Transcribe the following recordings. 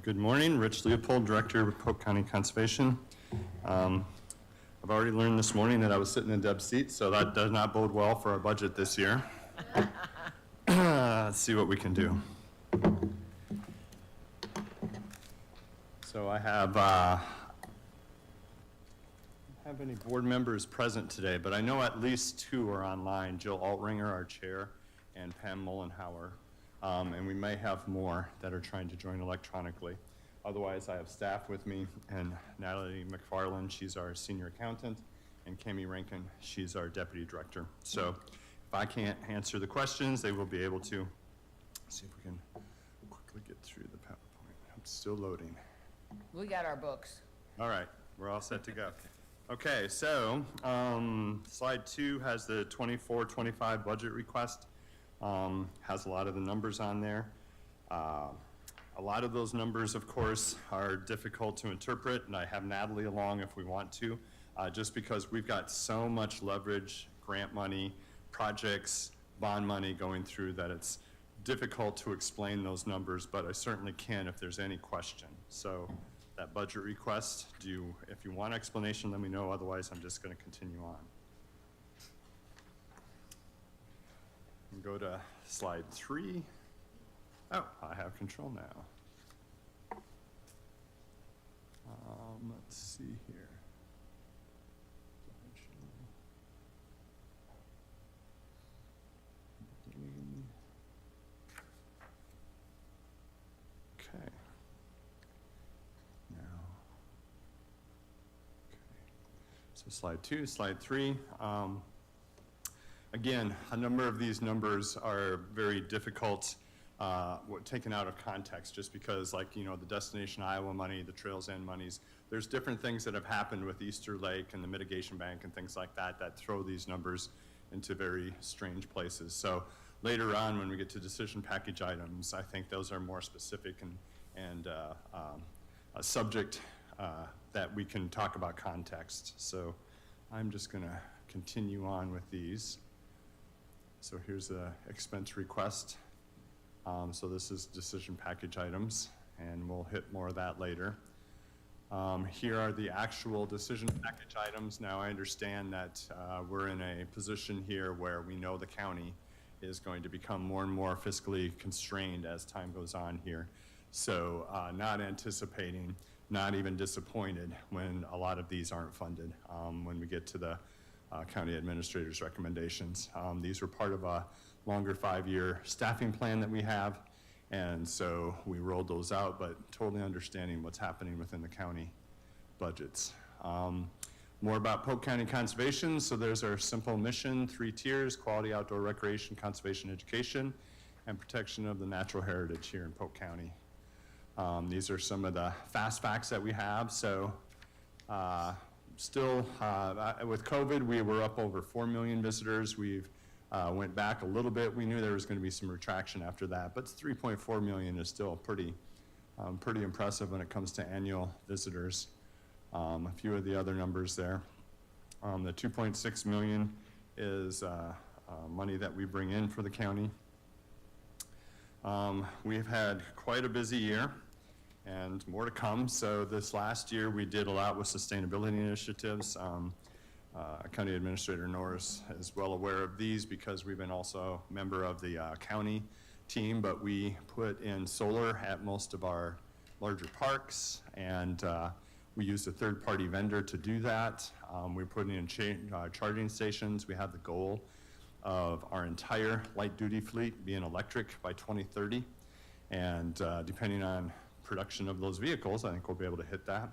Good morning, Rich Leopold, Director of Polk County Conservation. I've already learned this morning that I was sitting in Deb's seat, so that does not bode well for our budget this year. Let's see what we can do. So I have any board members present today, but I know at least two are online, Jill Altringer, our chair, and Pam Mullenhauer. And we may have more that are trying to join electronically. Otherwise, I have staff with me, and Natalie McFarland, she's our senior accountant, and Cami Rankin, she's our deputy director. So if I can't answer the questions, they will be able to. Let's see if we can quickly get through the PowerPoint. I'm still loading. We got our books. All right, we're all set to go. Okay, so slide 2 has the 24-25 budget request. Has a lot of the numbers on there. A lot of those numbers, of course, are difficult to interpret, and I have Natalie along if we want to, just because we've got so much leverage, grant money, projects, bond money going through that it's difficult to explain those numbers, but I certainly can if there's any question. So that budget request, if you want explanation, let me know. Otherwise, I'm just going to continue on. And go to slide 3. Oh, I have control now. Let's see here. Okay. Now. Okay. So slide 2, slide 3. Again, a number of these numbers are very difficult, taken out of context, just because, like, you know, the Destination Iowa money, the Trails End monies, there's different things that have happened with Easter Lake and the Mitigation Bank and things like that that throw these numbers into very strange places. So later on, when we get to decision package items, I think those are more specific and a subject that we can talk about context. So I'm just going to continue on with these. So here's the expense request. So this is decision package items, and we'll hit more of that later. Here are the actual decision package items. Now I understand that we're in a position here where we know the county is going to become more and more fiscally constrained as time goes on here. So not anticipating, not even disappointed when a lot of these aren't funded when we get to the county administrator's recommendations. These were part of a longer 5-year staffing plan that we have, and so we rolled those out, but totally understanding what's happening within the county budgets. More about Polk County Conservation. So there's our simple mission, 3 tiers: quality outdoor recreation, conservation education, and protection of the natural heritage here in Polk County. These are some of the fast facts that we have. So still, with COVID, we were up over 4 million visitors. We've went back a little bit. We knew there was going to be some retraction after that, but 3.4 million is still pretty impressive when it comes to annual visitors. A few of the other numbers there. The 2.6 million is money that we bring in for the county. We've had quite a busy year, and more to come. So this last year we did a lot with sustainability initiatives. County Administrator Norris is well aware of these because we've been also a member of the county team, but we put in solar at most of our larger parks, and we used a third-party vendor to do that. We're putting in charging stations. We have the goal of our entire light-duty fleet being electric by 2030, and depending on production of those vehicles, I think we'll be able to hit that.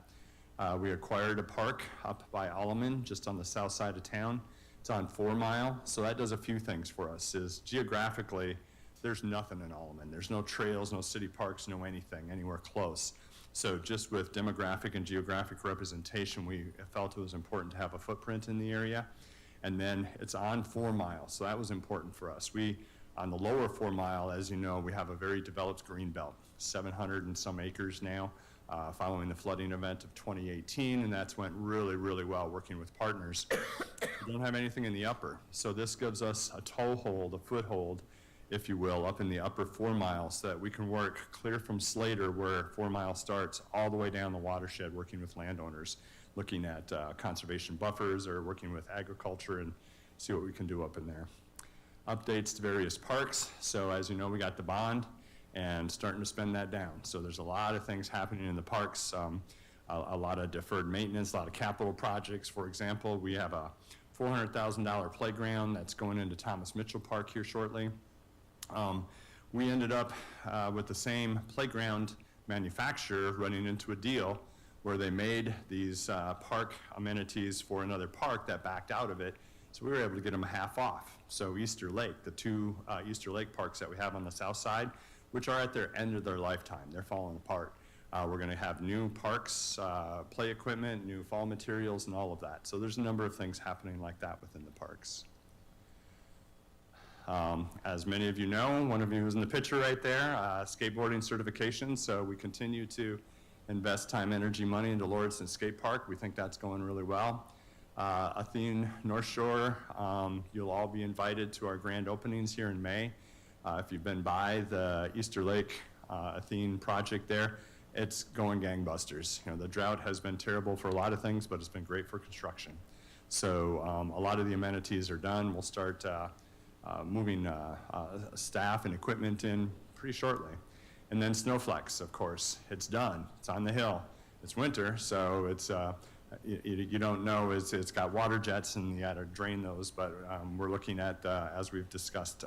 We acquired a park up by Alleman, just on the south side of town. It's on 4 Mile, so that does a few things for us. Is geographically, there's nothing in Alleman. There's no trails, no city parks, no anything anywhere close. So just with demographic and geographic representation, we felt it was important to have a footprint in the area. And then it's on 4 Mile, so that was important for us. On the lower 4 Mile, as you know, we have a very developed green belt, 700 and some acres now, following the flooding event of 2018, and that's went really, really well working with partners. We don't have anything in the upper, so this gives us a toehold, a foothold if you will, up in the upper 4 miles so that we can work clear from Slater, where 4 Mile starts, all the way down the watershed, working with landowners, looking at conservation buffers or working with agriculture and see what we can do up in there. Updates to various parks. So as you know, we got the bond and starting to spend that down. So there's a lot of things happening in the parks, a lot of deferred maintenance, a lot of capital projects. For example, we have a $400,000 playground that's going into Thomas Mitchell Park here shortly. We ended up with the same playground manufacturer running into a deal where they made these park amenities for another park that backed out of it. So we were able to get them half off. So Easter Lake, the two Easter Lake parks that we have on the south side, which are at their end of their lifetime, they're falling apart. We're going to have new parks, play equipment, new fall materials, and all of that. So there's a number of things happening like that within the parks. As many of you know, one of you was in the picture right there, skateboarding certification. So we continue to invest time, energy, money into Lauriston Skate Park. We think that's going really well. Athene North Shore, you'll all be invited to our grand openings here in May. If you've been by the Easter Lake Athene project there, it's going gangbusters. You know, the drought has been terrible for a lot of things, but it's been great for construction. So a lot of the amenities are done. We'll start moving staff and equipment in pretty shortly. And then Snowflex, of course, it's done. It's on the hill. It's winter, so it's you don't know, it's got water jets and you got to drain those, but we're looking at, as we've discussed,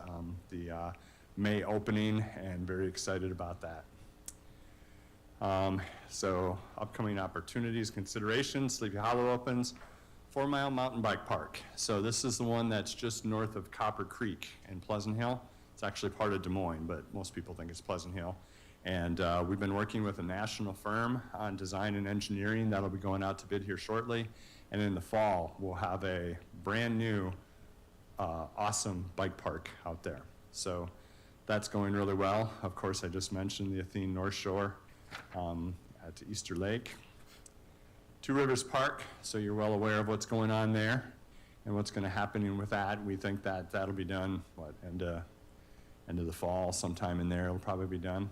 the May opening, and very excited about that. So upcoming opportunities, considerations, Sleepy Hollow opens, 4 Mile Mountain Bike Park. So this is the one that's just north of Copper Creek in Pleasant Hill. It's actually part of Des Moines, but most people think it's Pleasant Hill. And we've been working with a national firm on design and engineering. That'll be going out to bid here shortly. And in the fall, we'll have a brand new, awesome bike park out there. So that's going really well. Of course, I just mentioned the Athene North Shore at Easter Lake. Two Rivers Park, so you're well aware of what's going on there and what's going to happen with that. We think that that'll be done, end of the fall, sometime in there it'll probably be done.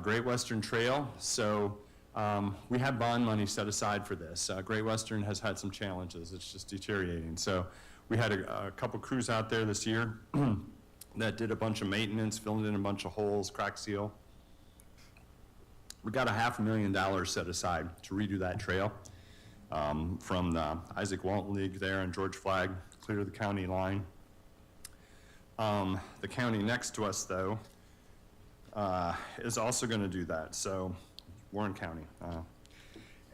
Great Western Trail, so we have bond money set aside for this. Great Western has had some challenges. It's just deteriorating. So we had a couple crews out there this year that did a bunch of maintenance, filled in a bunch of holes, crack seal. We got $500,000 set aside to redo that trail from the Isaac Walton League there and George Flagg, clear to the county line. The county next to us, though, is also going to do that, so Warren County.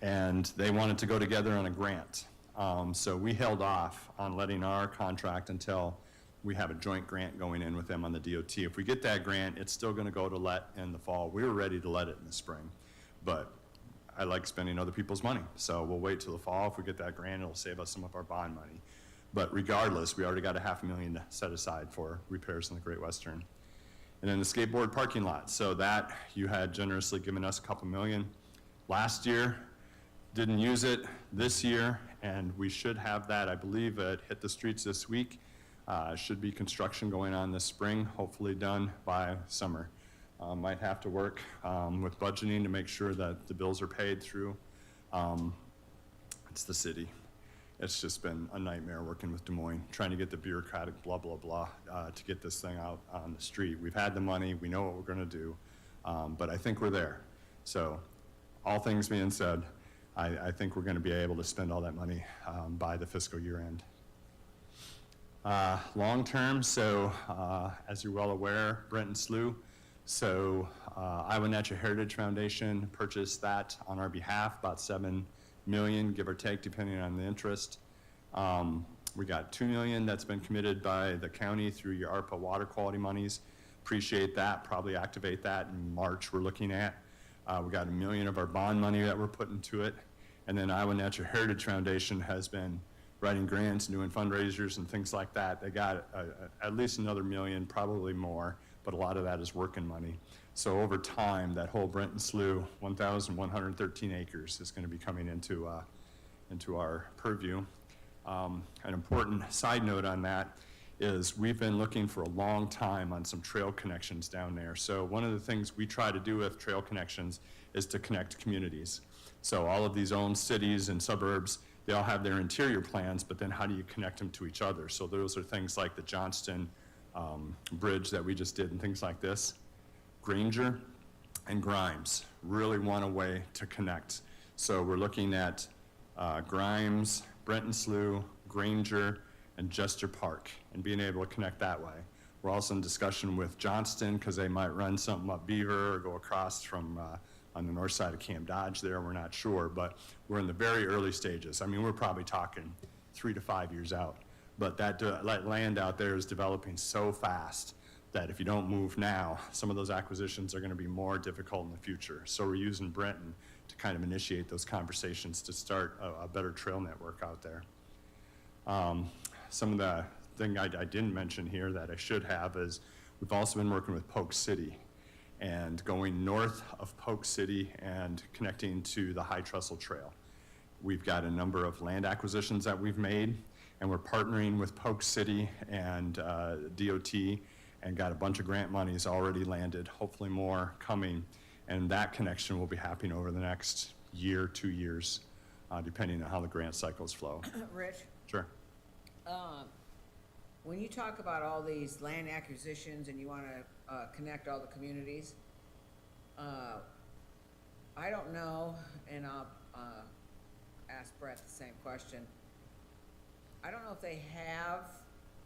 And they wanted to go together on a grant. So we held off on letting our contract until we have a joint grant going in with them on the DOT. If we get that grant, it's still going to go to let in the fall. We were ready to let it in the spring, but I like spending other people's money. So we'll wait till the fall. If we get that grant, it'll save us some of our bond money. But regardless, we already got $500,000 set aside for repairs in the Great Western. And then the skateboard parking lot. So that you had generously given us a couple million last year, didn't use it this year, and we should have that, I believe, hit the streets this week. Should be construction going on this spring, hopefully done by summer. Might have to work with budgeting to make sure that the bills are paid through. It's the city. It's just been a nightmare working with Des Moines, trying to get the bureaucratic blah, blah, blah to get this thing out on the street. We've had the money, we know what we're gonna do, but I think we're there. So all things being said, I think we're gonna be able to spend all that money by the fiscal year end. Long term, so as you're well aware, Brent and Slough, so Iowa Natural Heritage Foundation purchased that on our behalf, about $7 million, give or take, depending on the interest. We got $2 million that's been committed by the county through your ARPA water quality monies. Appreciate that, probably activate that in March we're looking at. We got $1 million of our bond money that we're putting to it. And then Iowa Natural Heritage Foundation has been writing grants and doing fundraisers and things like that. They got at least another $1 million, probably more, but a lot of that is working money. So over time, that whole Brent and Slough, 1,113 acres is going to be coming into our purview. An important side note on that is we've been looking for a long time on some trail connections down there. So one of the things we try to do with trail connections is to connect communities. So all of these owned cities and suburbs, they all have their interior plans, but then how do you connect them to each other? So those are things like the Johnston Bridge that we just did and things like this. Granger and Grimes really want a way to connect. So we're looking at Grimes, Brenton Slough, Granger, and Jester Park, and being able to connect that way. We're also in discussion with Johnston because they might run something up Beaver or go across from on the north side of Camp Dodge there, we're not sure, but we're in the very early stages. I mean, we're probably talking 3 to 5 years out, but that land out there is developing so fast that if you don't move now, some of those acquisitions are gonna be more difficult in the future. So we're using Brenton to kind of initiate those conversations to start a better trail network out there. Some of the thing I didn't mention here that I should have is we've also been working with Polk City and going north of Polk City and connecting to the High Trestle Trail. We've got a number of land acquisitions that we've made, and we're partnering with Polk City and DOT and got a bunch of grant monies already landed, hopefully more coming, and that connection will be happening over the next year, 2 years, depending on how the grant cycles flow. Rich, Sure. when you talk about all these land acquisitions and you want to connect all the communities, I don't know, and I'll ask Brett the same question. I don't know if they have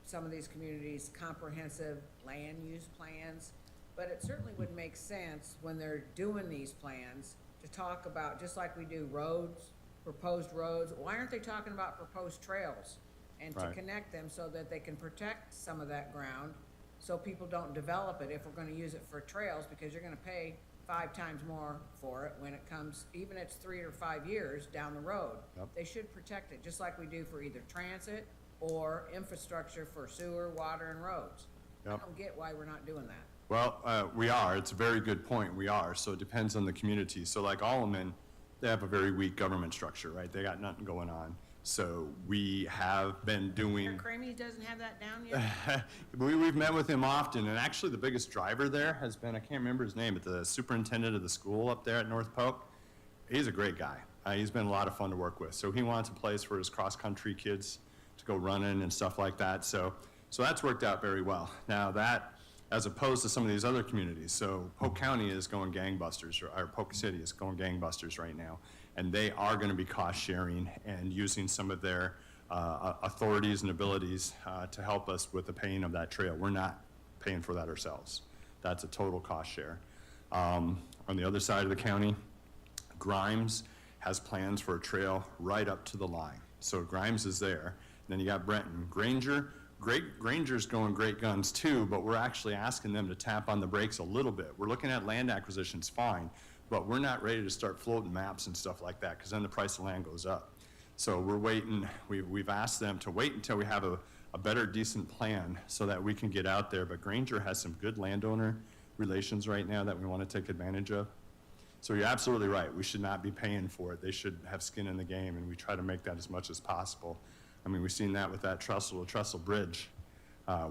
some of these communities comprehensive land use plans, but it certainly would make sense when they're doing these plans to talk about, just like we do roads, proposed roads, why aren't they talking about proposed trails? And to Right. connect them so that they can protect some of that ground, so people don't develop it if we're gonna use it for trails, because you're gonna pay 5 times more for it when it comes, even if it's 3 or 5 years down the road. Yep. They should protect it, just like we do for either transit or infrastructure for sewer, water, and roads. I Yep. don't get why we're not doing that. Well, we are. It's a very good point. We are. So it depends on the community. So like Alleman, they have a very weak government structure, right? They got nothing going on. So we have been doing. Cramey doesn't have that down yet? We've met with him often, and actually the biggest driver there has been, I can't remember his name, but the superintendent of the school up there at North Polk. He's a great guy. He's been a lot of fun to work with. So he wants a place for his cross-country kids to go running and stuff like that. So that's worked out very well. Now that, as opposed to some of these other communities, so Polk County is going gangbusters, or Polk City is going gangbusters right now. And they are going to be cost sharing and using some of their authorities and abilities to help us with the paying of that trail. We're not paying for that ourselves. That's a total cost share. On the other side of the county, Grimes has plans for a trail right up to the line. So Grimes is there. Then you got Brenton. Granger's going great guns too, but we're actually asking them to tap on the brakes a little bit. We're looking at land acquisitions fine, but we're not ready to start floating maps and stuff like that, because then the price of land goes up. So we're waiting, we've asked them to wait until we have a better, decent plan so that we can get out there. But Granger has some good landowner relations right now that we want to take advantage of. So you're absolutely right. We should not be paying for it. They should have skin in the game, and we try to make that as much as possible. I mean, we've seen that with that Trestle Bridge.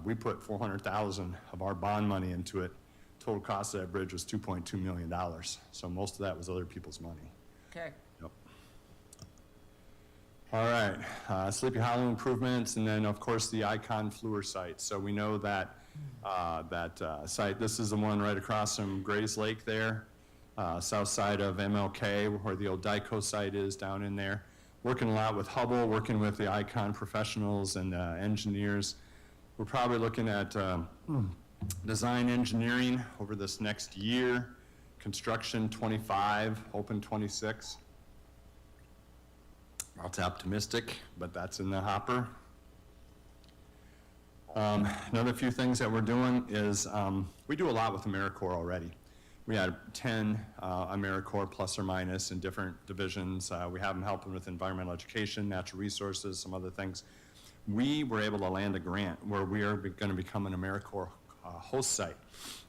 We put $400,000 of our bond money into it. Total cost of that bridge was $2.2 million. So most of that was other people's money. Okay. Yep. All right, Sleepy Hollow improvements, and then of course the Icon Fluor site. So we know that site, this is the one right across from Grays Lake there, south side of MLK, where the old Dyco site is down in there. Working a lot with Hubble, working with the Icon professionals and engineers. We're probably looking at design engineering over this next year, construction 25, open 26. That's optimistic, but that's in the hopper. Another few things that we're doing is we do a lot with AmeriCorps already. We had 10 AmeriCorps plus or minus in different divisions. We have them helping with environmental education, natural resources, some other things. We were able to land a grant where we are going to become an AmeriCorps host site.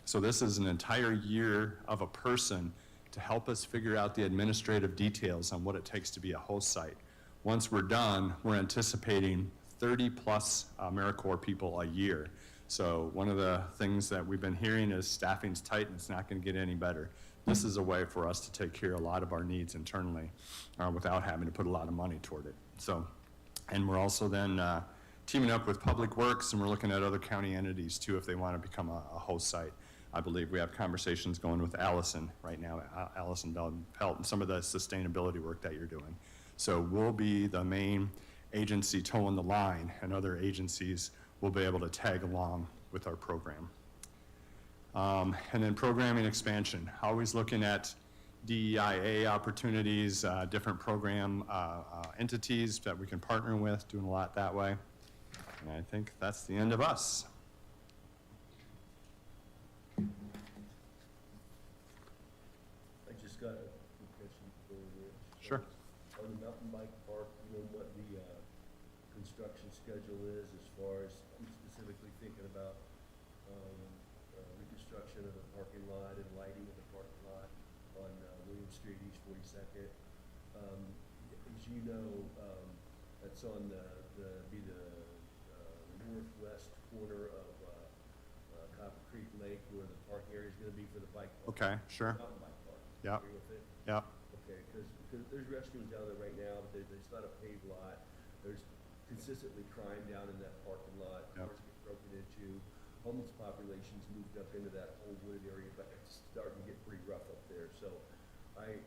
So this is an entire year of a person to help us figure out the administrative details on what it takes to be a host site. Once we're done, we're anticipating 30+ AmeriCorps people a year. So one of the things that we've been hearing is staffing's tight and it's not going to get any better. This is a way for us to take care of a lot of our needs internally without having to put a lot of money toward it. So, and we're also then teaming up with Public Works, and we're looking at other county entities too if they want to become a host site. I believe we have conversations going with Allison right now, Allison Pelt, and some of the sustainability work that you're doing. So we'll be the main agency towing the line, and other agencies will be able to tag along with our program. And then programming expansion, always looking at DEIA opportunities, different program entities that we can partner with, doing a lot that way. And I think that's the end of us. I just got a quick question for Rich. Sure. On the mountain bike park, you know what the construction schedule is as far as, I'm specifically thinking about reconstruction of the parking lot and lighting of the parking lot on William Street, East 42nd. As you know, that's on the northwest corner of Copper Creek Lake, where the parking area is going to be for the bike park. Okay, sure. Mountain bike park. Yep. Agree with it? Yep. Okay, because there's restrooms down there right now, but it's not a paved lot. There's consistently crime down in that parking lot. Yep. Cars get broken into. Homeless populations moved up into that whole wooded area, but it's starting to get pretty rough up there. So I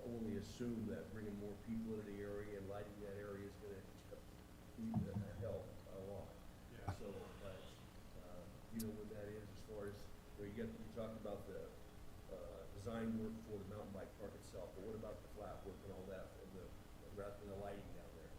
only assume that bringing more people into the area and lighting that area is going to help a lot. Yeah. So, but you know what that is as far as, you talked about the design work for the mountain bike park itself, but what about the flat work and all that, and the lighting down there?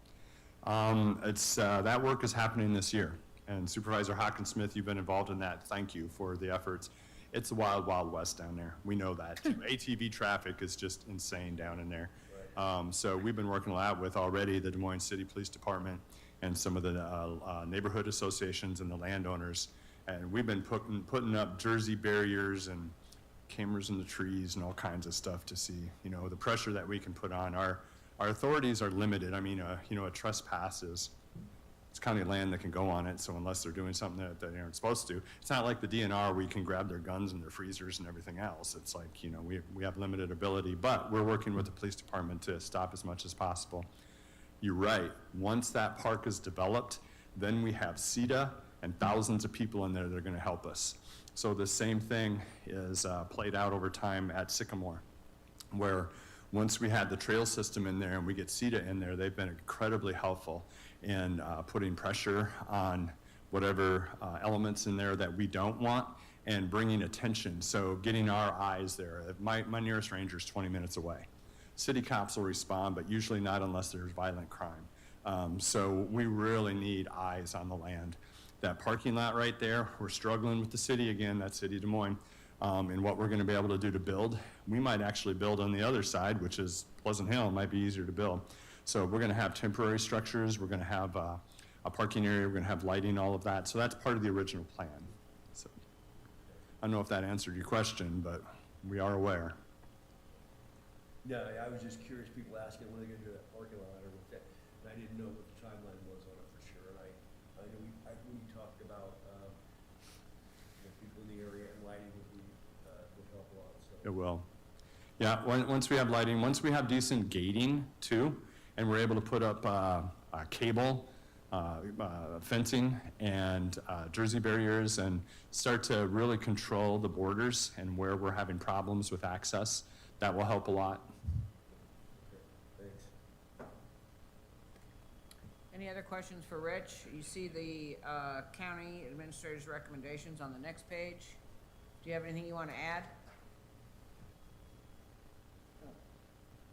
That work is happening this year. And Supervisor Hawkinsmith, you've been involved in that. Thank you for the efforts. It's the wild, wild west down there. We know that. ATV traffic is just insane down in there. Right. So we've been working a lot with already the Des Moines City Police Department and some of the neighborhood associations and the landowners. And we've been putting up Jersey barriers and cameras in the trees and all kinds of stuff to see, you know, the pressure that we can put on. Our authorities are limited. I mean, you know, a trespass is, it's county land that can go on it, so unless they're doing something that they aren't supposed to. It's not like the DNR where you can grab their guns and their freezers and everything else. It's like, you know, we have limited ability, but we're working with the police department to stop as much as possible. You're right, once that park is developed, then we have CETA and thousands of people in there that are gonna help us. So the same thing is played out over time at Sycamore, where once we had the trail system in there and we get CETA in there, they've been incredibly helpful in putting pressure on whatever elements in there that we don't want and bringing attention. So getting our eyes there. My nearest ranger is 20 minutes away. City cops will respond, but usually not unless there's violent crime. So we really need eyes on the land. That parking lot right there, we're struggling with the city again, that city of Des Moines, and what we're gonna be able to do to build. We might actually build on the other side, which is Pleasant Hill. It might be easier to build. So we're gonna have temporary structures, we're gonna have a parking area, we're gonna have lighting, all of that. So that's part of the original plan. So I don't know if that answered your question, but we are aware. No, I was just curious, people asking when they're gonna do that parking lot or what that, and I didn't know what the timeline was on it for sure. And I know we talked about, the people in the area and lighting would help a lot, so. It will. Yeah, once we have lighting, once we have decent gating too, and we're able to put up cable, fencing, and Jersey barriers, and start to really control the borders and where we're having problems with access, that will help a lot. Okay, thanks. Any other questions for Rich? You see the county administrator's recommendations on the next page. Do you have anything you want to add?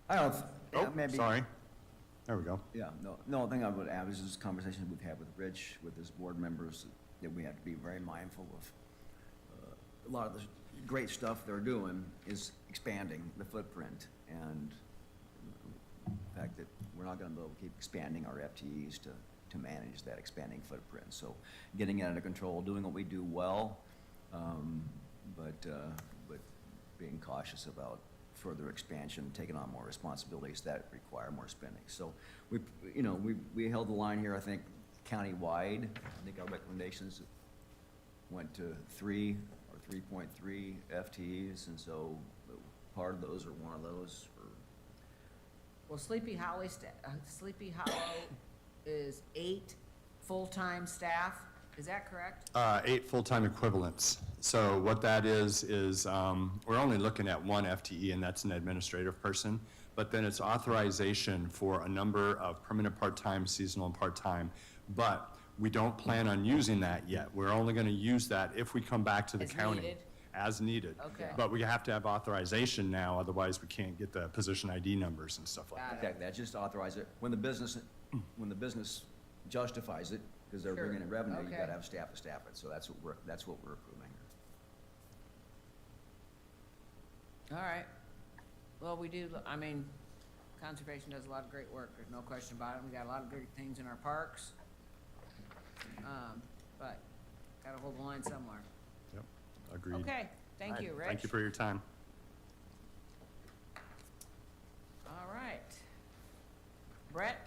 I don't, yeah, Oh, maybe. sorry. There we go. Yeah, no, thing I would add is this conversation we've had with Rich, with his board members, that we have to be very mindful of. A lot of the great stuff they're doing is expanding the footprint, and the fact that we're not gonna be able to keep expanding our FTEs to manage that expanding footprint. So getting it under control, doing what we do well, but being cautious about further expansion, taking on more responsibilities that require more spending. So we held the line here, I think, countywide. I think our recommendations went to 3 or 3.3 FTEs, and so part of those are one of those. Well, Sleepy Hollow is 8 full-time staff, is that correct? 8 full-time equivalents. So what that is we're only looking at 1 FTE, and that's an administrative person, but then it's authorization for a number of permanent part-time, seasonal, and part-time. But we don't plan on using that yet. We're only gonna use that if we come back to the As county. needed? As needed. Okay. But we have to have authorization now, otherwise we can't get the position ID numbers and stuff like that. Got it. Exactly, that just authorize it. When the business justifies it, because they're Sure. bringing in revenue, you Okay. gotta have staff to staff it, so that's what we're approving. All right. Well, we do, I mean, conservation does a lot of great work, there's no question about it. We got a lot of great things in our parks. But gotta hold the line somewhere. Yep, agreed. Okay, thank All right, you, Rich. Thank you for your time. All right. Brett,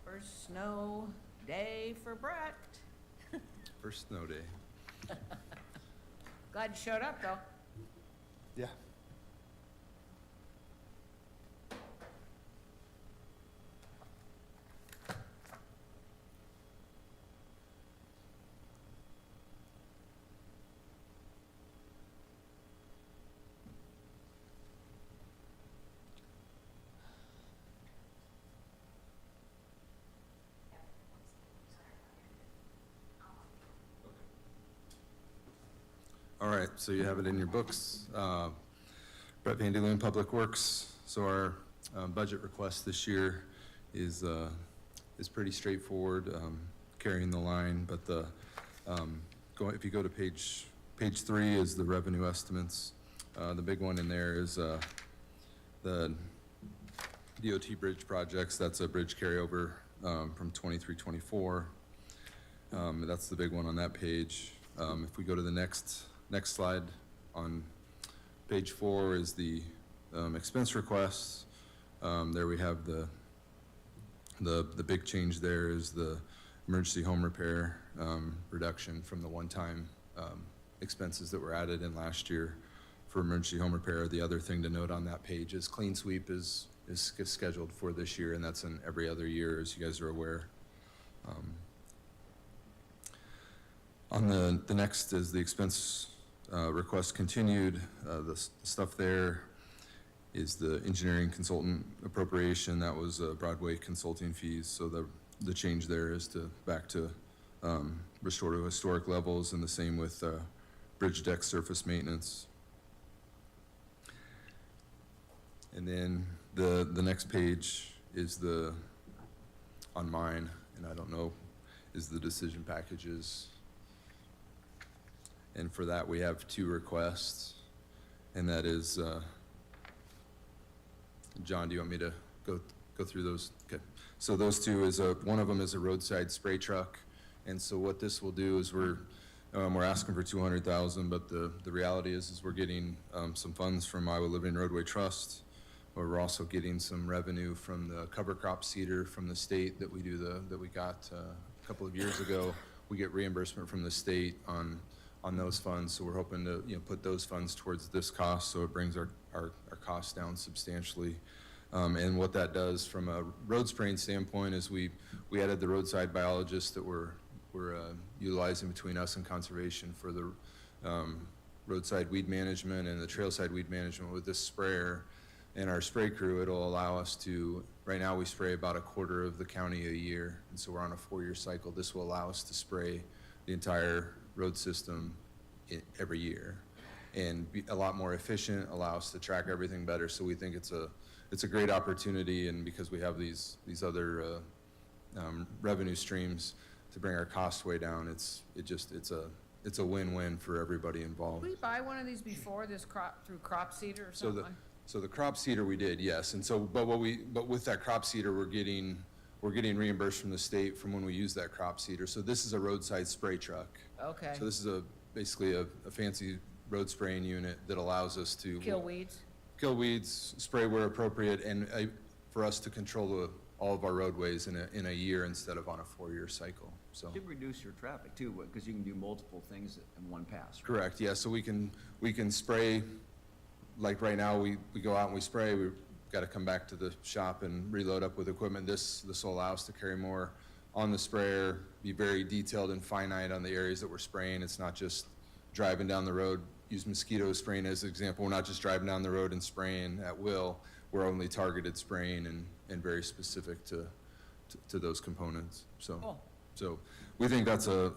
first snow day for Brett. First snow day. Glad you showed up, though. Yeah. All right, so you have it in your books. Brett Van Loon, Public Works. So our budget request this year is pretty straightforward, carrying the line. But if you go to page 3 is the revenue estimates. The big one in there is the DOT bridge projects. That's a bridge carryover from 23-24. That's the big one on that page. If we go to the next slide, on page 4 is the expense requests. There we have the big change there is the emergency home repair reduction from the one-time expenses that were added in last year for emergency home repair. The other thing to note on that page is clean sweep is scheduled for this year, and that's in every other year, as you guys are aware. On the next is the expense request continued. The stuff there is the engineering consultant appropriation. That was Broadway consulting fees. So the change there is back to restore to historic levels, and the same with bridge deck surface maintenance. And then the next page is on mine, and I don't know, is the decision packages. And for that, we have 2 requests, and that is, John, do you want me to go through those? Okay. So those 2 is one of them is a roadside spray truck, and so what this will do is we're asking for $200,000, but the reality is we're getting some funds from Iowa Living Roadway Trust. We're also getting some revenue from the cover crop seeder from the state that we got a couple of years ago. We get reimbursement from the state on those funds, so we're hoping to put those funds towards this cost, so it brings our costs down substantially. And what that does from a road spraying standpoint is we added the roadside biologists that we're utilizing between us and conservation for the roadside weed management and the trailside weed management with this sprayer and our spray crew. It'll allow us to, right now we spray about a quarter of the county a year, and so we're on a 4-year cycle. This will allow us to spray the entire road system every year and be a lot more efficient, allow us to track everything better. So we think it's a great opportunity, and because we have these other revenue streams to bring our costs way down, it's a win-win for everybody involved. Did we buy one of these before this through crop seeder or So something? So the crop seeder we did, yes, and so, but with that crop seeder, we're getting reimbursed from the state from when we use that crop seeder. So this is a roadside spray truck. Okay. So this is basically a fancy road spraying unit that allows us to Kill weeds? kill weeds, spray where appropriate, and for us to control all of our roadways in a year instead of on a 4-year cycle, so. Should reduce your traffic too, because you can do multiple things in one pass. Right? Correct, yeah, so we can spray, like right now, we go out and we spray, we've got to come back to the shop and reload up with equipment. This will allow us to carry more on the sprayer, be very detailed and finite on the areas that we're spraying. It's not just driving down the road, use mosquito spraying as an example. We're not just driving down the road and spraying at will. We're only targeted spraying and very specific to those components, so. Cool. So we think that's a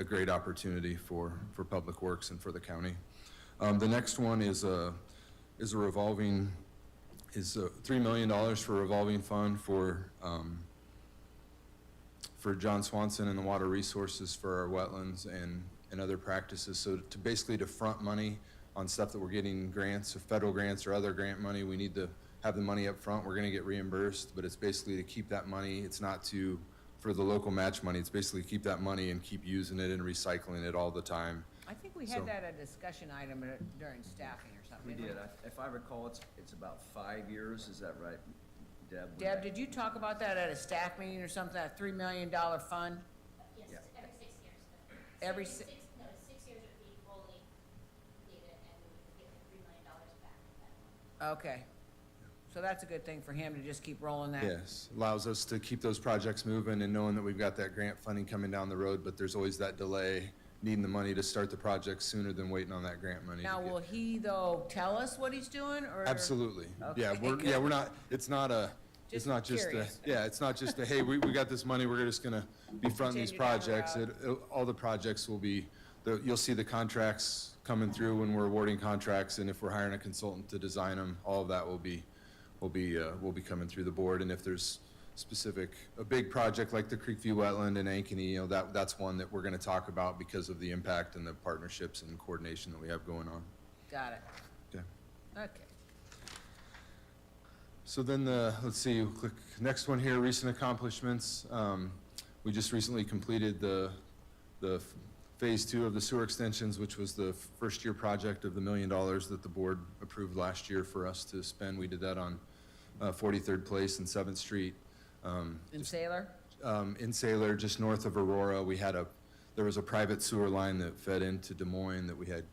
great opportunity for Public Works and for the county. The next one is a $3 million for a revolving fund for John Swanson and the water resources for our wetlands and other practices. So to basically to front money on stuff that we're getting grants, or federal grants or other grant money, we need to have the money up front. We're gonna get reimbursed, but it's basically to keep that money. It's not for the local match money. It's basically keep that money and keep using it and recycling it all the time. I think we So- had that a discussion item during staffing or something. We didn't did. If I recall, it's about 5 years. Is that right, Deb? Deb, did you talk about that at a staff meeting or something, that $3 million fund? Yes, Yeah. every 6 years. Every So si- no, 6 years would be fully completed, and we would get the $3 million back at that point. Okay. So that's a good thing for him to just keep rolling that. Yes, allows us to keep those projects moving and knowing that we've got that grant funding coming down the road, but there's always that delay, needing the money to start the project sooner than waiting on that grant money. to Now, get- will he, though, tell us what he's doing, or? Absolutely. Yeah, Okay. we're not, it's not Just just curious. it's not just hey, we got this money, we're just gonna be fronting these Continue down the projects. road. All the projects will be, you'll see the contracts coming through when we're awarding contracts, and if we're hiring a consultant to design them, all of that will be coming through the board. And if there's a big project like the Creekview Wetland and Ankeny, that's one that we're gonna talk about because of the impact and the partnerships and coordination that we have going on. Got it. Okay. Okay. So then let's see, we'll click next one here, recent accomplishments. We just recently completed the phase 2 of the sewer extensions, which was the first year project of the $1 million that the board approved last year for us to spend. We did that on 43rd Place and 7th Street. In Sailor? In Sailor, just north of Aurora, there was a private sewer line that fed into Des Moines that we had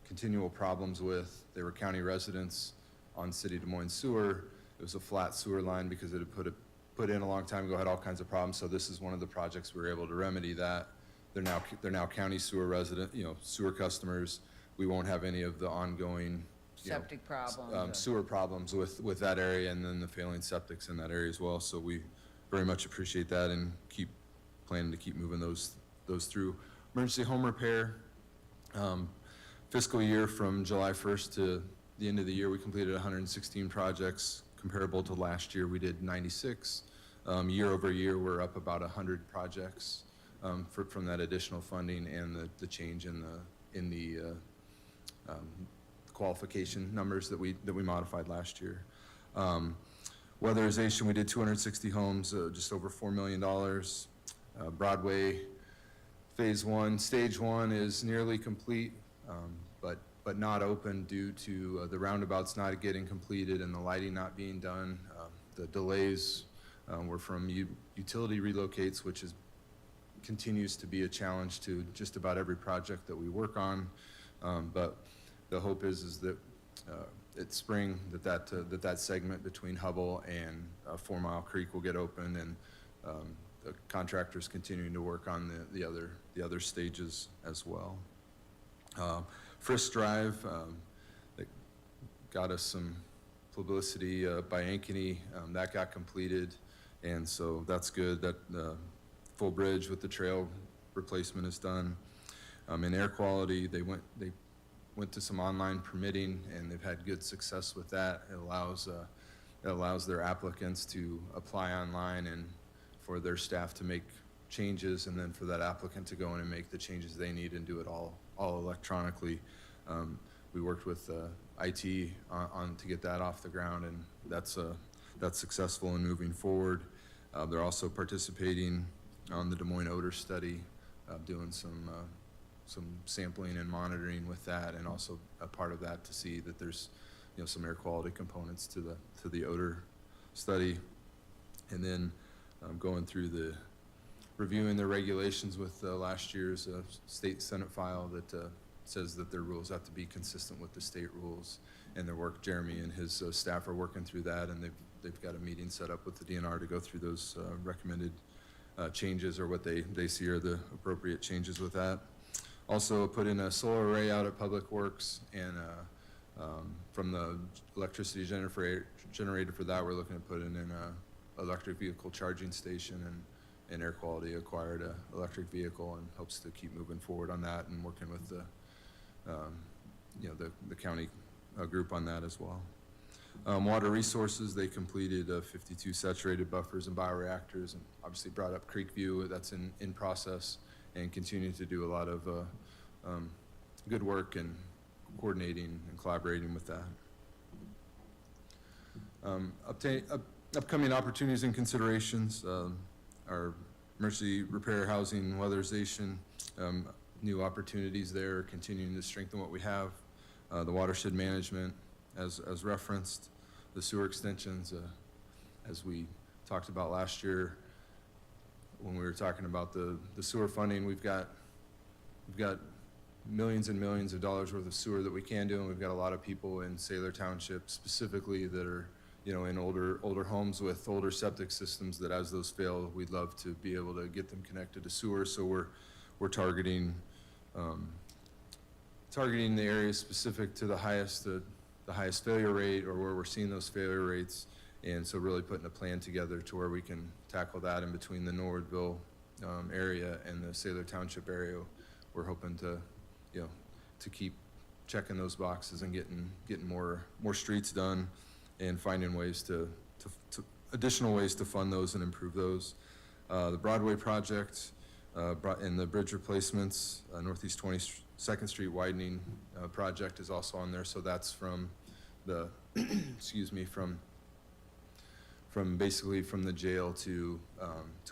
continual problems with. They were county residents on City Des Moines sewer. It was a flat sewer line because it had put in a long time ago, had all kinds of problems. So this is one of the projects we were able to remedy that. They're now county sewer sewer customers. We won't have any of the ongoing Septic problems. sewer problems with that area, and then the failing septics in that area as well. So we very much appreciate that and planning to keep moving those through. Emergency home repair, fiscal year from July 1st to the end of the year, we completed 116 projects. Comparable to last year, we did 96. Year over year, we're up about 100 projects from that additional funding and the change in the qualification numbers that we modified last year. Weatherization, we did 260 homes, just over $4 million. Broadway Phase 1, Stage 1 is nearly complete, but not open due to the roundabouts not getting completed and the lighting not being done. The delays were from utility relocates, which continues to be a challenge to just about every project that we work on. But the hope is that it's spring that segment between Hubble and 4 Mile Creek will get open, and the contractors continuing to work on the other stages as well. Frisk Drive, that got us some publicity by Ankeny, that got completed, and so that's good. That full bridge with the trail replacement is done. In air quality, they went to some online permitting, and they've had good success with that. It allows their applicants to apply online and for their staff to make changes, and then for that applicant to go in and make the changes they need and do it all electronically. We worked with IT on to get that off the ground, and that's successful in moving forward. They're also participating on the Des Moines odor study, doing some sampling and monitoring with that, and also a part of that to see that there's some air quality components to the odor study. And then going through reviewing the regulations with last year's state Senate file that says that their rules have to be consistent with the state rules. And their work, Jeremy and his staff are working through that, and they've got a meeting set up with the DNR to go through those recommended changes, or what they see are the appropriate changes with that. Also put in a solar array out at Public Works, and from the electricity generator for that, we're looking to put in an electric vehicle charging station, and Air Quality acquired an electric vehicle and hopes to keep moving forward on that and working with the the county group on that as well. Water resources, they completed 52 saturated buffers and bioreactors, and obviously brought up Creekview. That's in process, and continue to do a lot of good work and coordinating and collaborating with that. Upcoming opportunities and considerations, our emergency repair, housing, weatherization, new opportunities there, continuing to strengthen what we have. The watershed management, as referenced, the sewer extensions, as we talked about last year when we were talking about the sewer funding. We've got millions and millions of dollars worth of sewer that we can do, and we've got a lot of people in Saylor Township specifically that are in older homes with older septic systems, that as those fail, we'd love to be able to get them connected to sewer. So we're targeting the areas specific to the highest failure rate, or where we're seeing those failure rates, and so really putting a plan together to where we can tackle that in between the Norwoodville area and the Saylor Township area. We're hoping to to keep checking those boxes and getting more streets done, and finding ways to additional ways to fund those and improve those. The Broadway project and the bridge replacements, Northeast 22nd Street widening project is also on there. So that's from the, from basically from the jail to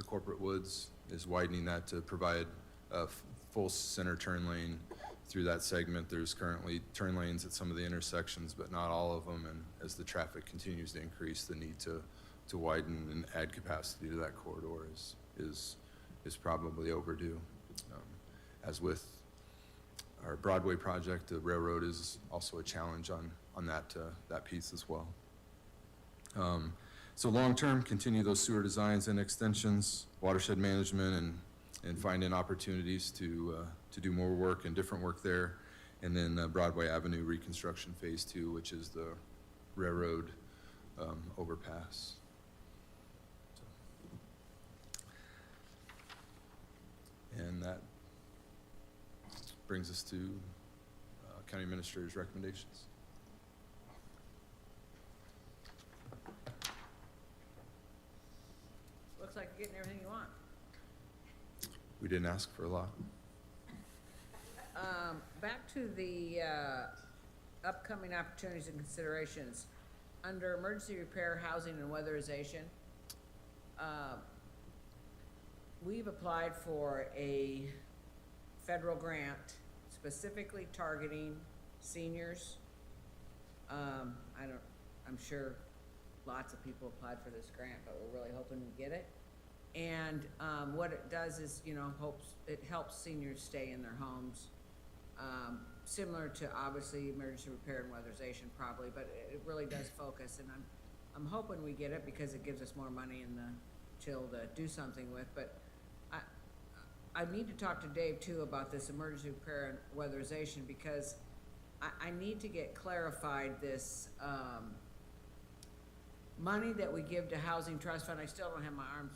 Corporate Woods, is widening that to provide a full center turn lane through that segment. There's currently turn lanes at some of the intersections, but not all of them. And as the traffic continues to increase, the need to widen and add capacity to that corridor is probably overdue. As with our Broadway project, the railroad is also a challenge on that piece as well. So long-term, continue those sewer designs and extensions, watershed management, and finding opportunities to do more work and different work there. And then Broadway Avenue reconstruction phase 2, which is the railroad overpass. And that brings us to County Administrator's recommendations. Looks like you're getting everything you want. We didn't ask for a lot. Back to the upcoming opportunities and considerations. Under emergency repair, housing, and weatherization, we've applied for a federal grant specifically targeting seniors. I'm sure lots of people applied for this grant, but we're really hoping to get it. And what it does is, it helps seniors stay in their homes, similar to obviously emergency repair and weatherization probably, but it really does focus. And I'm hoping we get it because it gives us more money in the till to do something with. But I need to talk to Dave too about this emergency repair and weatherization, because I need to get clarified this money that we give to Housing Trust Fund. I still don't have my arms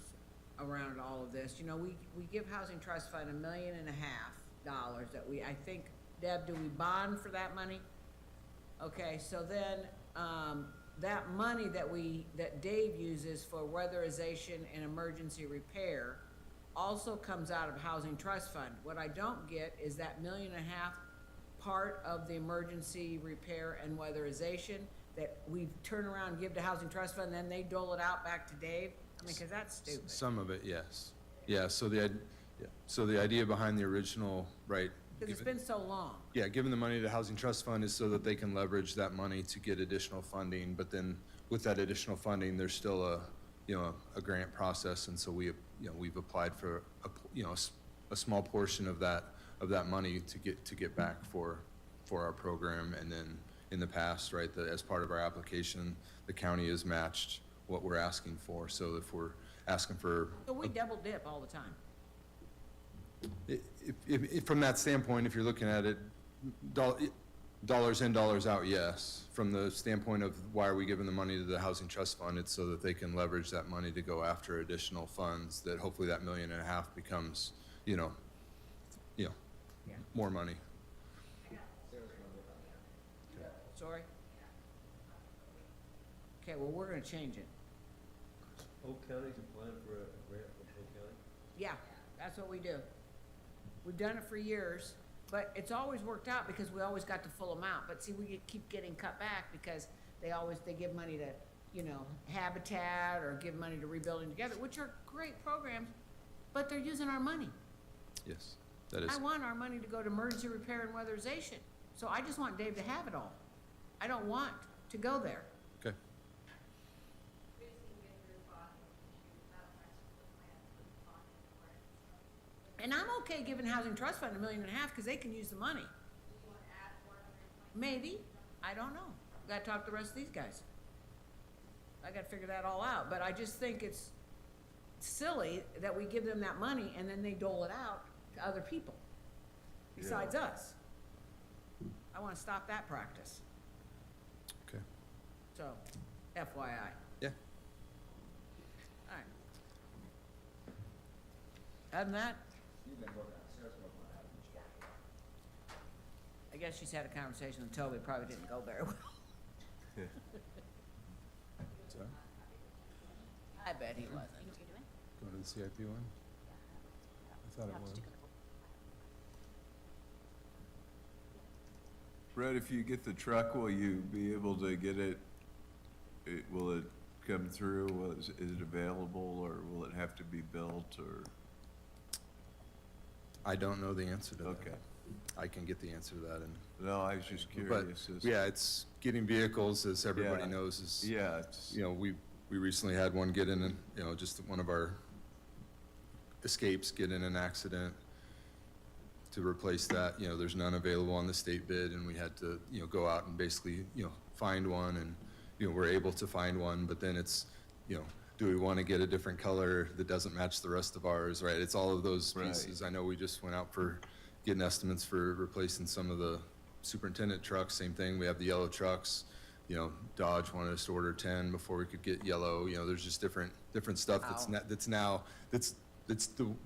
around all of this. We give Housing Trust Fund $1.5 million that I think, Deb, do we bond for that money? Okay, so then that money that Dave uses for weatherization and emergency repair also comes out of Housing Trust Fund. What I don't get is that $1.5 million part of the emergency repair and weatherization that we turn around and give to Housing Trust Fund, then they dole it out back to Dave? I mean, because that's stupid. Some of it, yes. Yeah, so the idea behind the original, right? Because it's been so long. Yeah, giving the money to Housing Trust Fund is so that they can leverage that money to get additional funding, but then with that additional funding, there's still a grant process, and so we've applied for a small portion of that money to get back for our program. And then in the past, right, as part of our application, the county has matched what we're asking for. So if we're asking for, So we double dip all the time. if from that standpoint, if you're looking at it, dollars in, dollars out, yes. From the standpoint of why are we giving the money to the Housing Trust Fund, it's so that they can leverage that money to go after additional funds, that hopefully that $1.5 million becomes, Yeah. more money. Sorry? Okay, well, we're gonna change it. Polk County's applying for a grant from Polk County? Yeah, that's what we do. We've done it for years, but it's always worked out because we always got the full amount. But see, keep getting cut back because they give money to, Habitat or give money to Rebuilding Together, which are great programs, but they're using our money. Yes, that is. I want our money to go to emergency repair and weatherization. So I just want Dave to have it all. I don't want to go there. Okay. And I'm okay giving Housing Trust Fund $1.5 million because they can use the money. Maybe, I don't know. Gotta talk to the rest of these guys. I gotta figure that all out, but I just think it's silly that we give them that money and then they dole it out to other people besides us. I wanna stop that practice, Okay. so FYI. Yeah. All right. Other than that, I guess she's had a conversation with Toby, probably didn't go very well. So, I bet he wasn't. go to the CIP one? I thought it was. Brett, if you get the truck, will you be able to get it, will it come through? Is it available, or will it have to be built, or? I don't know the answer to that. Okay. I can get the answer to that, and No, I was just but curious. yeah, it's getting vehicles, as everybody Yeah. knows, is Yeah, it's, we recently had one get in, just one of our escapes get in an accident. To replace that, there's none available on the state bid, and we had to, go out and basically, find one, and, we're able to find one, but then it's, do we want to get a different color that doesn't match the rest of ours, right? It's all of those Right. pieces. I know we just went out for getting estimates for replacing some of the superintendent trucks, same thing. We have the yellow trucks. Dodge wanted us to order 10 before we could get yellow. There's just different stuff that's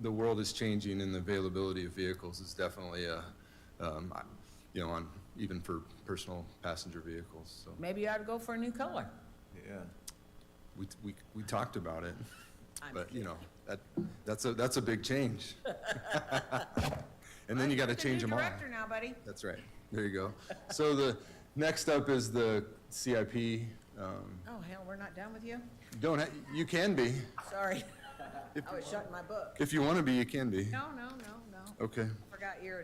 the world is changing, and the availability of vehicles is definitely on even for personal passenger vehicles. So Maybe you ought to go for a new color. yeah. we talked about it, I'm but kidding. that's a big change. And then you got to You're the change new them all. Director now, buddy. That's right. There you go. So the next up is the CIP. Oh, hell, we're not done with you? You can be. Sorry. I was shutting my book. If you want to be, you can be. No. Okay. I forgot you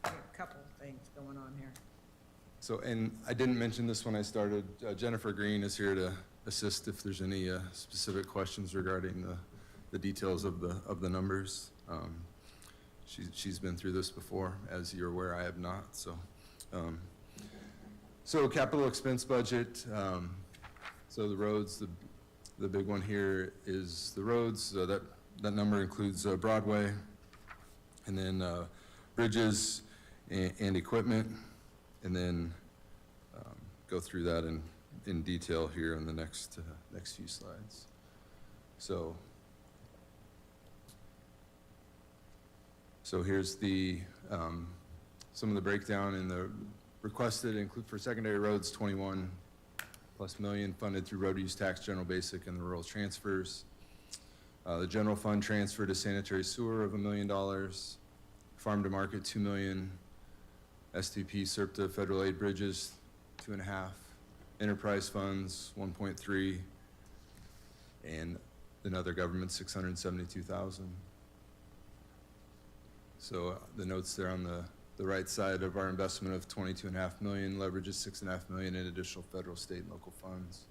had a couple things going on here. So, and I didn't mention this when I started. Jennifer Green is here to assist if there's any specific questions regarding the details of the numbers. She's been through this before, as you're aware. I have not. So capital expense budget. So the roads, the big one here is the roads. That number includes Broadway, and then bridges and equipment, and then go through that in detail here in the next few slides. So here's the some of the breakdown in the requested include for secondary roads, 21+ million funded through road use tax, general basic, and the rural transfers. The general fund transfer to sanitary sewer of $1 million, farm to market 2 million, STP SERPTA federal aid bridges 2.5, enterprise funds 1.3, and another government 672,000. So the notes there on the right side of our investment of 22.5 million leverages 6.5 million in additional federal, state, and local funds.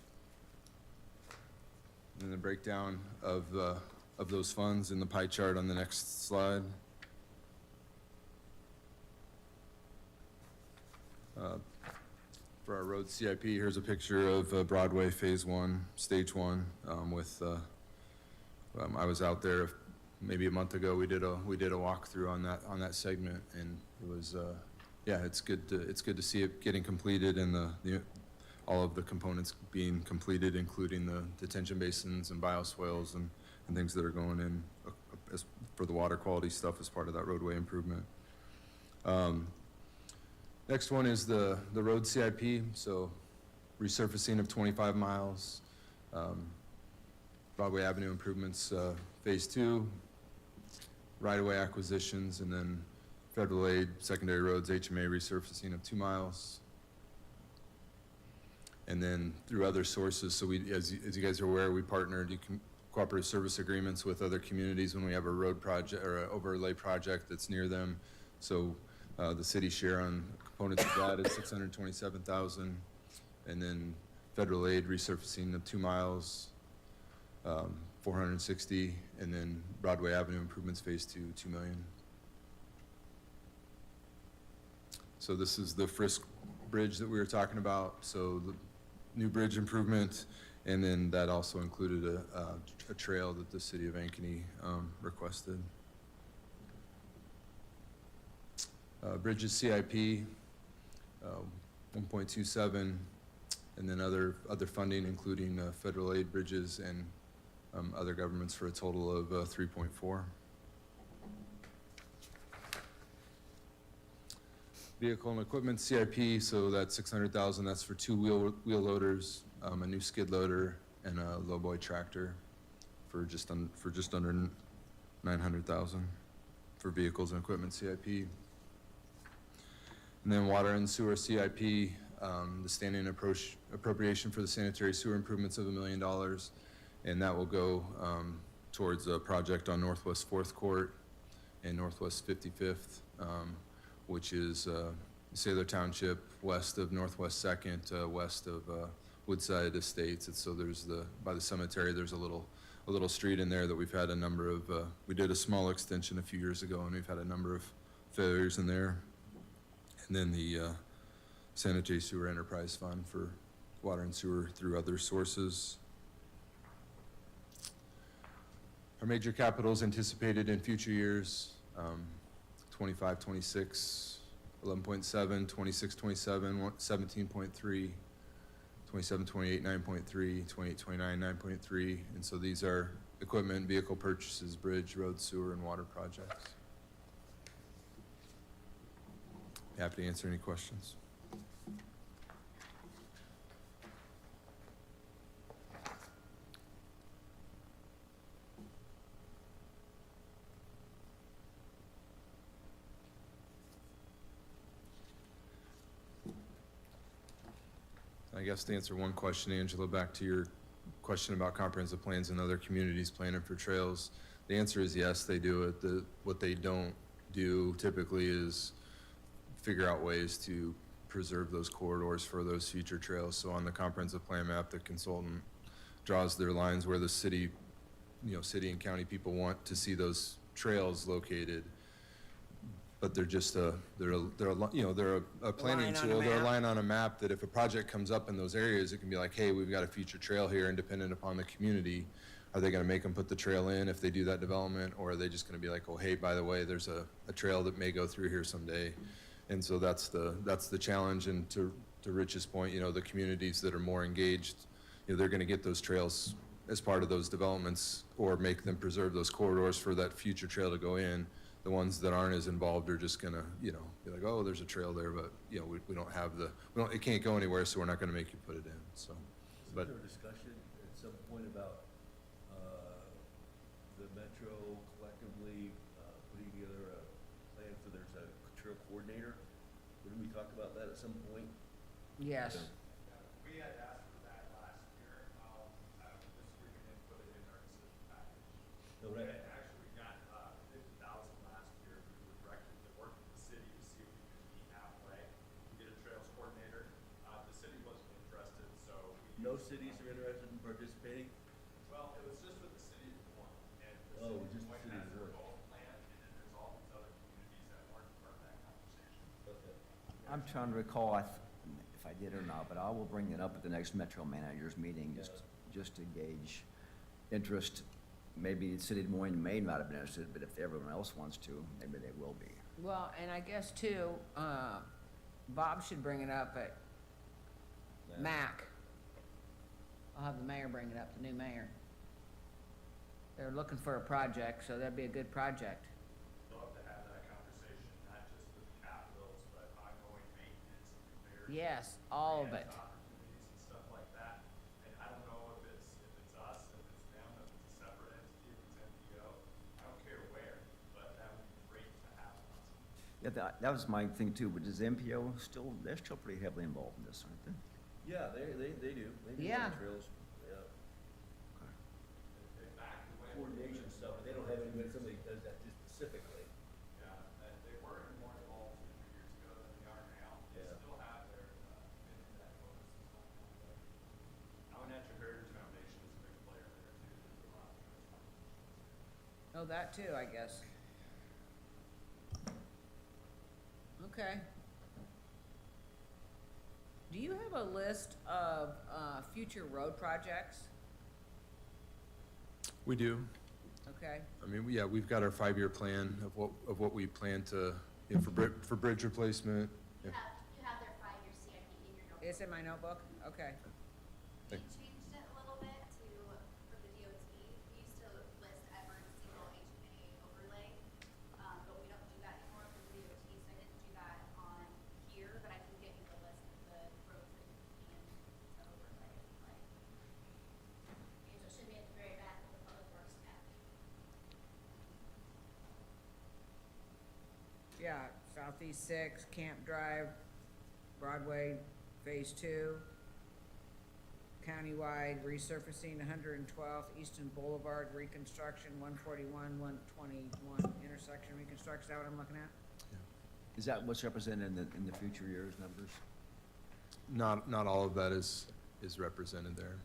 And the breakdown of those funds in the pie chart on the next slide. For our road CIP, here's a picture of Broadway Phase 1, Stage 1, I was out there maybe a month ago. We did a walkthrough on that segment, and it was, yeah, it's good to see it getting completed and all of the components being completed, including the detention basins and bioswales and things that are going in as for the water quality stuff as part of that roadway improvement. Next one is the road CIP, so resurfacing of 25 miles, Broadway Avenue improvements, Phase 2, right-of-way acquisitions, and then federal aid, secondary roads, HMA resurfacing of 2 miles. And then through other sources, so we, as you guys are aware, we partnered cooperative service agreements with other communities when we have a road project or an overlay project that's near them. So the city share on components of that is $627,000, and then federal aid resurfacing of 2 miles, 460, and then Broadway Avenue improvements Phase 2, $2 million. So this is the Frisk Bridge that we were talking about. So the new bridge improvement, and then that also included a trail that the city of Ankeny requested. Bridges CIP, 1.27, and then other funding, including federal aid bridges and other governments, for a total of 3.4. Vehicle and equipment CIP, so that's 600,000. That's for 2 wheel loaders, a new skid loader, and a lowboy tractor, for just under 900,000 for vehicles and equipment CIP. And then water and sewer CIP, the standing appropriation for the sanitary sewer improvements of $1 million, and that will go towards a project on Northwest 4th Court and Northwest 55th, which is Sailor Township, west of Northwest 2nd, west of Woodside Estates. And so there's by the cemetery, there's a little street in there that we've had a number of, we did a small extension a few years ago, and we've had a number of failures in there. And then the Sanitary Sewer Enterprise Fund for water and sewer through other sources. Our major capitals anticipated in future years, 25, 26, 11.7, 26, 27, 17.3, 27, 28, 9.3, 28, 29, 9.3. And so these are equipment, vehicle purchases, bridge, road, sewer, and water projects. Happy to answer any questions. I guess to answer one question, Angela, back to your question about comprehensive plans and other communities planning for trails, the answer is yes, they do it. What they don't do typically is figure out ways to preserve those corridors for those future trails. So on the comprehensive plan map, the consultant draws their lines where the city, city and county people want to see those trails located. But they're just they're a planning Line on a tool. They're a map. line on a map that if a project comes up in those areas, it can be like, hey, we've got a future trail here, and dependent upon the community, are they going to make them put the trail in if they do that development, or are they just going to be like, oh, hey, by the way, there's a trail that may go through here someday. And so that's the challenge. And to Rich's point, the communities that are more engaged, they're going to get those trails as part of those developments, or make them preserve those corridors for that future trail to go in. The ones that aren't as involved are just gonna, be like, oh, there's a trail there, but we don't have it can't go anywhere, so we're not gonna make you put it in. So, but Was there a discussion at some point about the metro collectively putting together a plan for there's a trail coordinator? Didn't we talk about that at some point? Yes. We had asked for that last year. This year we didn't put it in our decision package. No, right. We had actually got 50,000 last year. We were directed to work with the city to see if we could meet halfway, get a trails coordinator. The city wasn't interested, so we. No cities are interested in participating? Well, was just with the city of Des Moines, and the Oh, city of just Des the Moines city has of Des their Moines. own plan, and then there's all these other communities that weren't part of that conversation. Okay. I'm trying to recall if I did or not, but I will bring it up at the next Metro Managers meeting, just to gauge interest. Maybe the city of Des Moines may not have been interested, but if everyone else wants to, maybe they will be. Well, and I guess too, Bob should bring it up at MAC. I'll have the mayor bring it up, the new mayor. They're looking for a project, so that'd be a good project. Love to have that conversation, not just with capitals, but ongoing maintenance and repairs. Yes, all of it. grant Opportunities and stuff like that. And I don't know if it's us, if it's them, if it's a separate entity, if it's MPO. I don't care where, but that would be great to have on something. Yeah, that was my thing too, but is MPO still, they're still pretty heavily involved in this, aren't they? Yeah, they do. They do Yeah. run trails, yeah. And back when. Coordination stuff, but they don't have anybody, somebody that does that just specifically. Yeah, they were more involved 2 years ago than they are now. They Yeah. still have their, that bonus and stuff like that. Our Natural Heritage Foundation is a big player there too. There's a lot of trust. Oh, that too, I guess. Okay. Do you have a list of, future road projects? We do. Okay, I mean, yeah, we've got our 5-year plan of what we plan to, you know, for bridge replacement. You Yeah. have their 5-year CIP in your notebook. it's in my notebook, okay. We changed it a little bit to, for the DOT, we used to list Everett's single HMA overlay, but we don't do that anymore for the DOT, so I didn't do that on here, but I can get you the list of the roads that can to overlay, if you'd like. And so it should be at the very back of the public works tab. Yeah, Southeast 6, Camp Drive, Broadway Phase 2, countywide resurfacing 112th, Easton Boulevard reconstruction, 141, 121 intersection reconstruction, is that what I'm looking at? Is that what's represented in the future years numbers? Not all of that is represented there.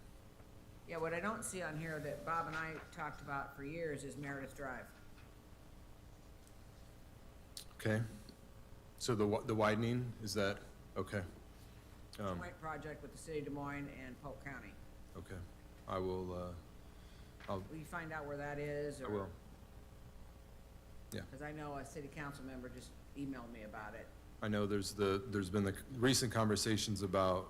Yeah, what I don't see on here that Bob and I talked about for years is Meredith Drive. Okay? So the widening, is that, okay? Joint project with the city of Des Moines and Polk County. Okay. I will, Will you find out where that is? I will. Yeah. Because I know a city council member just emailed me about it. I know there's been the recent conversations about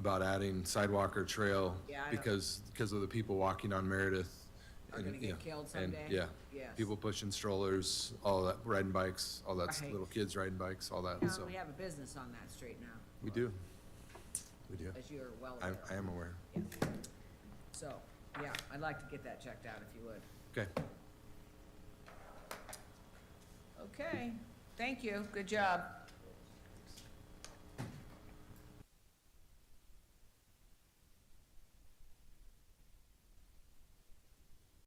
adding sidewalk or trail Yeah, I know. because of the people walking on Meredith. Are and, gonna get yeah, killed and, someday? yeah. Yes. People pushing strollers, all that, riding bikes, all that, Right. little kids riding bikes, all that, Yeah, so. we have a business on that street now, We do. We do. as you're well I aware. am aware. Yeah. So, yeah, I'd like to get that checked out if you would. Okay. Okay, thank you, good job.